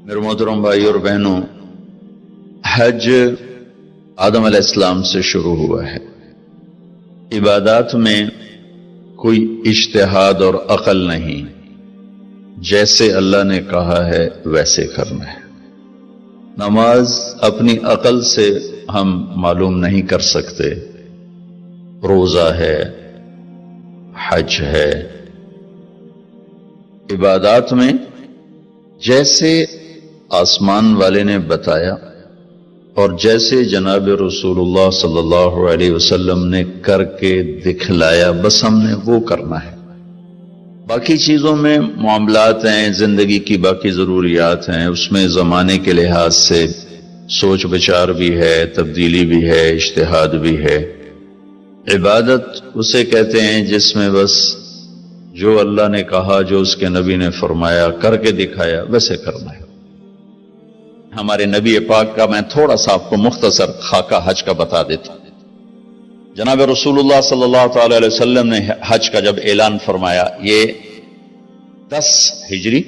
میرے محترم بھائی اور بہنوں، حج آدم علیہ السلام سے شروع ہوا ہے۔ عبادات میں کوئی اجتہاد اور عقل نہیں، جیسے اللہ نے کہا ہے ویسے کرنا ہے۔ نماز اپنی عقل سے ہم معلوم نہیں کر سکتے، روزہ ہے، حج ہے۔ عبادات میں جیسے آسمان والے نے بتایا اور جیسے جناب رسول اللہ صلی اللہ علیہ وسلم نے کر کے دکھلایا، بس ہم نے وہ کرنا ہے۔ باقی چیزوں میں معاملات ہیں، زندگی کی باقی ضروریات ہیں، اس میں زمانے کے لحاظ سے سوچ بچار بھی ہے، تبدیلی بھی ہے، اجتہاد بھی ہے۔ عبادت اسے کہتے ہیں جس میں بس جو اللہ نے کہا، جو اس کے نبی نے فرمایا، کر کے دکھایا، ویسے کرنا ہے۔ ہمارے نبی پاک کا میں تھوڑا سا آپ کو مختصر خاکہ حج کا بتا دیتا ہوں۔ جناب رسول اللہ صلی اللہ تعالی علیہ وسلم نے حج کا جب اعلان فرمایا، یہ 10 ہجری،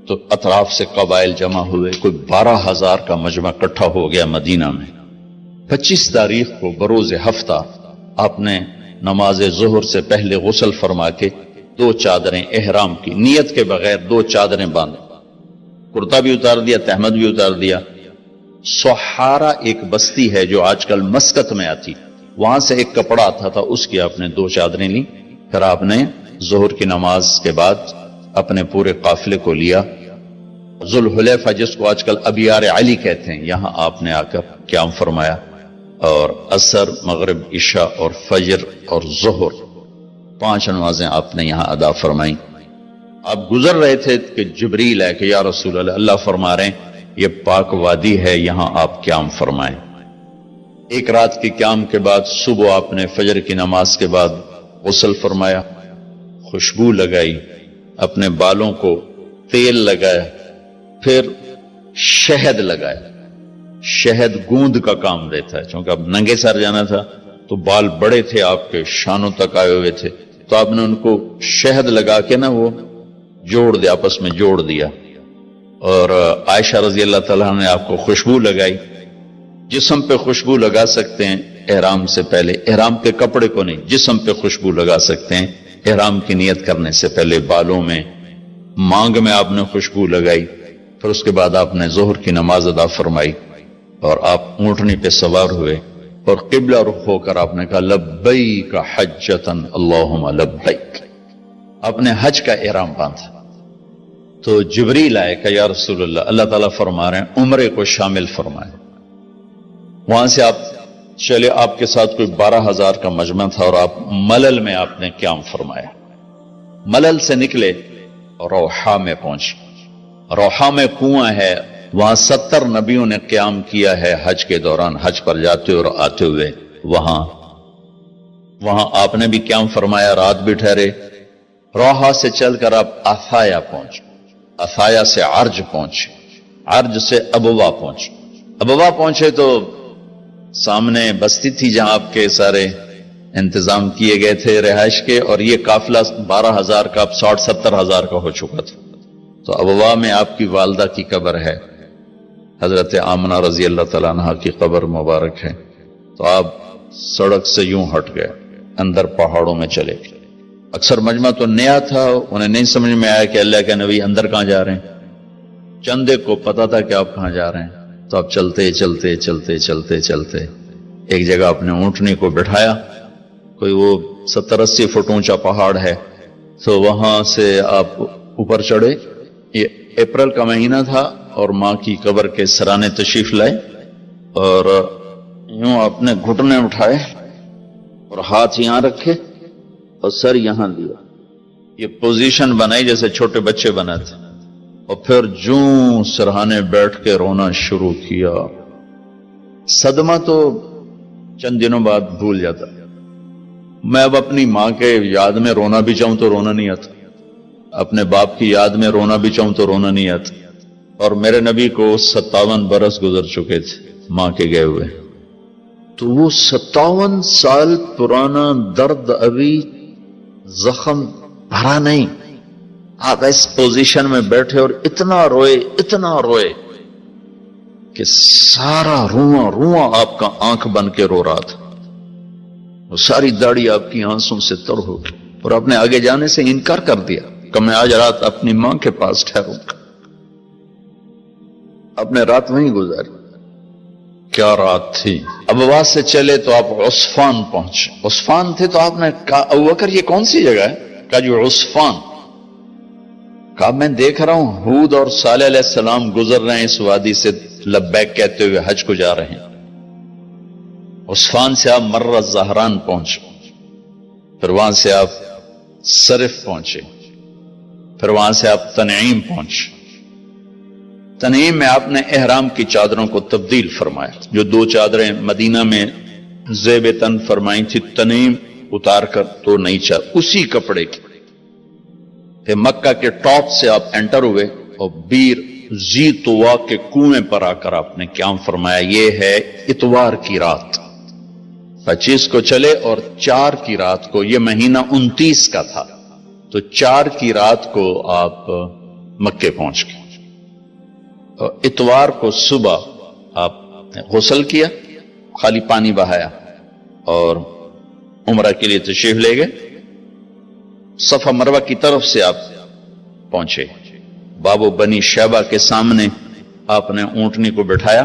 تو اطراف سے قبائل جمع ہوئے، کوئی 12,000 کا مجمع اکٹھا ہو گیا مدینہ میں۔ 25 تاریخ کو بروز ہفتہ آپ نے نماز ظہر سے پہلے غسل فرما کے 2 چادریں احرام کی نیت کے بغیر 2 چادریں باندھ، کرتا بھی اتار دیا، تہمد بھی اتار دیا۔ سحارا ایک بستی ہے جو آج کل مسقط میں آتی، وہاں سے ایک کپڑا آتا تھا، اس کی آپ نے 2 چادریں لی۔ پھر آپ نے ظہر کی نماز کے بعد اپنے پورے قافلے کو لیا، ذوالحلیفہ جس کو آج کل ابیار علی کہتے ہیں، یہاں آپ نے آ کر قیام فرمایا، اور عصر، مغرب، عشاء اور فجر اور ظہر 5 نمازیں آپ نے یہاں ادا فرمائیں۔ آپ گزر رہے تھے کہ جبریل ہے کہ یا رسول اللہ، اللہ فرما رہے ہیں یہ پاک وادی ہے، یہاں آپ قیام فرمائیں۔ ایک رات کی قیام کے بعد صبح آپ نے فجر کی نماز کے بعد غسل فرمایا، خوشبو لگائی، اپنے بالوں کو تیل لگایا، پھر شہد لگایا۔ شہد گوند کا کام دیتا ہے، چونکہ اب ننگے سر جانا تھا تو بال بڑے تھے آپ کے، شانوں تک آئے ہوئے تھے، تو آپ نے ان کو شہد لگا کے نا وہ جوڑ دیا، آپس میں جوڑ دیا۔ اور عائشہ رضی اللہ تعالیٰ نے آپ کو خوشبو لگائی۔ جسم پہ خوشبو لگا سکتے ہیں احرام سے پہلے، احرام کے کپڑے کو نہیں، جسم پہ خوشبو لگا سکتے ہیں احرام کی نیت کرنے سے پہلے۔ بالوں میں، مانگ میں آپ نے خوشبو لگائی۔ پھر اس کے بعد آپ نے ظہر کی نماز ادا فرمائی اور آپ اونٹنی پہ سوار ہوئے اور قبلہ رخ ہو کر آپ نے کہا لبیک حجۃ اللہم لبیک، آپ نے حج کا احرام باندھا۔ تو جبریل آئے کہ یا رسول اللہ، اللہ تعالیٰ فرما رہے ہیں عمرے کو شامل فرمائے۔ وہاں سے آپ چلے، آپ کے ساتھ کوئی 12,000 کا مجمع تھا، اور آپ ملل میں آپ نے قیام فرمایا۔ ملل سے نکلے روحا میں پہنچے۔ روحا میں کنواں ہے، وہاں 70 نبیوں نے قیام کیا ہے حج کے دوران، حج پر جاتے اور آتے ہوئے۔ وہاں آپ نے بھی قیام فرمایا، رات بھی ٹھہرے۔ روحا سے چل کر آپ افایا پہنچے، افایا سے عرج پہنچے، عرج سے ابوا پہنچے۔ ابوا پہنچے تو سامنے بستی تھی جہاں آپ کے سارے انتظام کیے گئے تھے رہائش کے، اور یہ قافلہ 12,000 کا اب 60-70,000 کا ہو چکا تھا۔ تو ابوا میں آپ کی والدہ کی قبر ہے، حضرت آمنہ رضی اللہ تعالیٰ عنہ کی قبر مبارک ہے۔ تو آپ سڑک سے یوں ہٹ گئے، اندر پہاڑوں میں چلے گئے۔ اکثر مجمع تو نیا تھا، انہیں نہیں سمجھ میں آیا کہ اللہ کے نبی اندر کہاں جا رہے ہیں۔ چندے کو پتا تھا کہ آپ کہاں جا رہے ہیں، تو آپ چلتے چلتے چلتے چلتے چلتے ایک جگہ اپنے اونٹنی کو بٹھایا، کوئی وہ 70-80 فٹ اونچا پہاڑ ہے، تو وہاں سے آپ اوپر چڑھے۔ یہ اپریل کا مہینہ تھا اور ماں کی قبر کے سرانے تشریف لائے، اور یوں اپنے گھٹنے اٹھائے اور ہاتھ یہاں رکھے اور سر یہاں دیا، یہ پوزیشن بنائی جیسے چھوٹے بچے بناتے، اور پھر جوں سرہانے بیٹھ کے رونا شروع کیا۔ صدمہ تو چند دنوں بعد بھول جاتا، میں اب اپنی ماں کے یاد میں رونا بھی چاہوں تو رونا نہیں آتا، اپنے باپ کی یاد میں رونا بھی چاہوں تو رونا نہیں آتا۔ اور میرے نبی کو 57 برس گزر چکے تھے ماں کے گئے ہوئے، تو وہ 57 سال پرانا درد ابھی زخم بھرا نہیں، آپ اس پوزیشن میں بیٹھے اور اتنا روئے کہ سارا رواں آپ کا آنکھ بن کے رو رہا تھا، وہ ساری داڑھی آپ کی آنسوں سے تر ہو گئی، اور آپ نے آگے جانے سے انکار کر دیا کہ میں آج رات اپنی ماں کے پاس ٹھہروں گا۔ آپ نے رات وہیں گزاری۔ کیا رات تھی! ابواس سے چلے تو آپ عصفان پہنچے، عصفان تھے تو آپ نے کہا ابوبکر یہ کون سی جگہ ہے؟ کہا جو عصفان۔ کہا میں دیکھ رہا ہوں ہود اور صالح علیہ السلام گزر رہے ہیں اس وادی سے، لبیک کہتے ہوئے حج کو جا رہے ہیں۔ عصفان سے آپ مرہ زہران پہنچے، پھر وہاں سے آپ صرف پہنچے، پھر وہاں سے آپ تنعیم پہنچے۔ تنعیم میں آپ نے احرام کی چادروں کو تبدیل فرمایا، جو 2 چادریں مدینہ میں زیب تن فرمائی تھی، تنعیم اتار کر 2 نئی چادر اسی کپڑے کی۔ پھر مکہ کے ٹاپ سے آپ انٹر ہوئے اور بیر زی طوا کے کنویں پر آ کر آپ نے قیام فرمایا۔ یہ ہے اتوار کی رات، 25 کو چلے اور 4 کی رات کو، یہ مہینہ 29 کا تھا، تو 4 کی رات کو آپ مکے پہنچ گئے۔ اتوار کو صبح آپ نے غسل کیا، خالی پانی بہایا اور عمرہ کے لیے تشریف لے گئے۔ صفا مروہ کی طرف سے آپ پہنچے، باب و بنی شیبہ کے سامنے آپ نے اونٹنی کو بٹھایا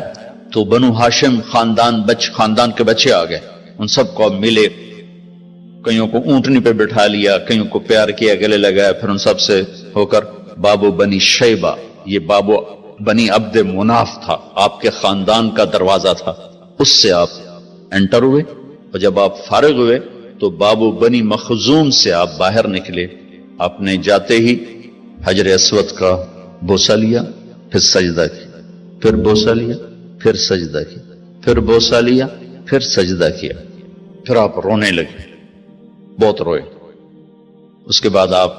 تو بنو ہاشم خاندان کے بچے آ گئے، ان سب کو ملے، کئیوں کو اونٹنی پہ بٹھا لیا، کئیوں کو پیار کیا، گلے لگایا، پھر ان سب سے ہو کر باب و بنی شیبہ، یہ باب و بنی عبد مناف تھا، آپ کے خاندان کا دروازہ تھا، اس سے آپ انٹر ہوئے، اور جب آپ فارغ ہوئے تو باب و بنی مخزوم سے آپ باہر نکلے۔ آپ نے جاتے ہی حجر اسود کا بوسہ لیا، پھر سجدہ کیا، پھر بوسہ لیا، پھر سجدہ کیا، پھر بوسہ لیا، پھر سجدہ کیا، پھر آپ رونے لگے، بہت روئے۔ اس کے بعد آپ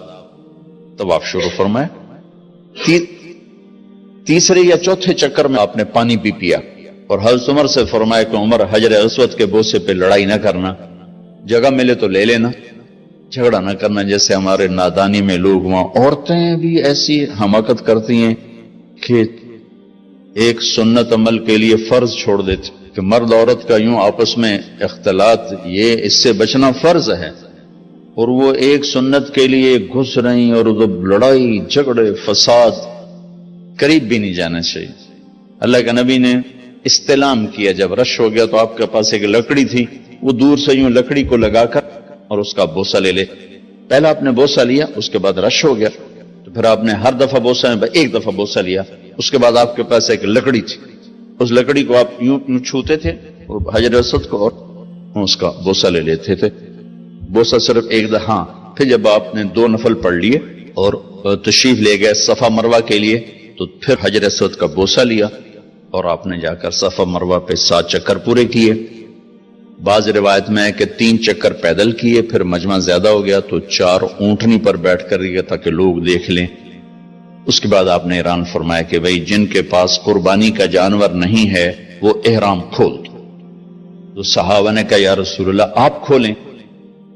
طواف شروع فرمائے۔ تیسرے یا چوتھے چکر میں آپ نے پانی بھی پیا اور حضرت عمر سے فرمایا کہ عمر حجر اسود کے بوسے پہ لڑائی نہ کرنا، جگہ ملے تو لے لینا، جھگڑا نہ کرنا، جیسے ہمارے نادانی میں لوگ وہاں عورتیں بھی ایسی حماقت کرتی ہیں کہ ایک سنت عمل کے لیے فرض چھوڑ دیتے کہ مرد عورت کا یوں آپس میں اختلاط، یہ اس سے بچنا فرض ہے، اور وہ ایک سنت کے لیے گھس رہی اور لڑائی جھگڑے فساد، قریب بھی نہیں جانا چاہیے۔ اللہ کے نبی نے استلام کیا، جب رش ہو گیا تو آپ کے پاس ایک لکڑی تھی، وہ دور سے یوں لکڑی کو لگا کر اور اس کا بوسہ لے لے۔ پہلا آپ نے بوسہ لیا، اس کے بعد رش ہو گیا تو پھر آپ نے ہر دفعہ بوسہ میں ایک دفعہ بوسہ لیا، اس کے بعد آپ کے پاس ایک لکڑی تھی، اس لکڑی کو آپ یوں چھوتے تھے اور حجر اسود کو، اور اس کا بوسہ لے لیتے تھے۔ بوسہ صرف ایک دفعہ، پھر جب آپ نے 2 نفل پڑھ لیے اور تشریف لے گئے صفا مروہ کے لیے تو پھر حجر اسود کا بوسہ لیا اور آپ نے جا کر صفا مروہ پہ 7 چکر پورے کیے۔ بعض روایت میں ہے کہ 3 چکر پیدل کیے، پھر مجمع زیادہ ہو گیا تو 4 اونٹنی پر بیٹھ کر گیا تاکہ لوگ دیکھ لیں۔ اس کے بعد آپ نے اعلان فرمایا کہ بھئی جن کے پاس قربانی کا جانور نہیں ہے وہ احرام کھول دو۔ تو صحابہ نے کہا یا رسول اللہ آپ کھولیں،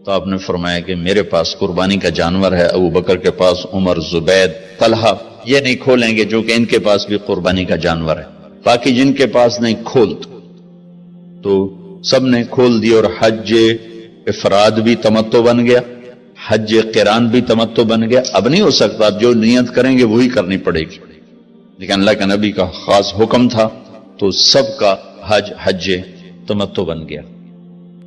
تو آپ نے فرمایا کہ میرے پاس قربانی کا جانور ہے، ابو بکر کے پاس، عمر، زبید، طلحہ یہ نہیں کھولیں گے جو کہ ان کے پاس بھی قربانی کا جانور ہے، باقی جن کے پاس نہیں کھول دو۔ تو سب نے کھول دی اور حج افراد بھی تمتع بن گیا، حج قران بھی تمتع بن گیا۔ اب نہیں ہو سکتا، اب جو نیت کریں گے وہی کرنی پڑے گی، لیکن اللہ کے نبی کا خاص حکم تھا تو سب کا حج تمتع بن گیا۔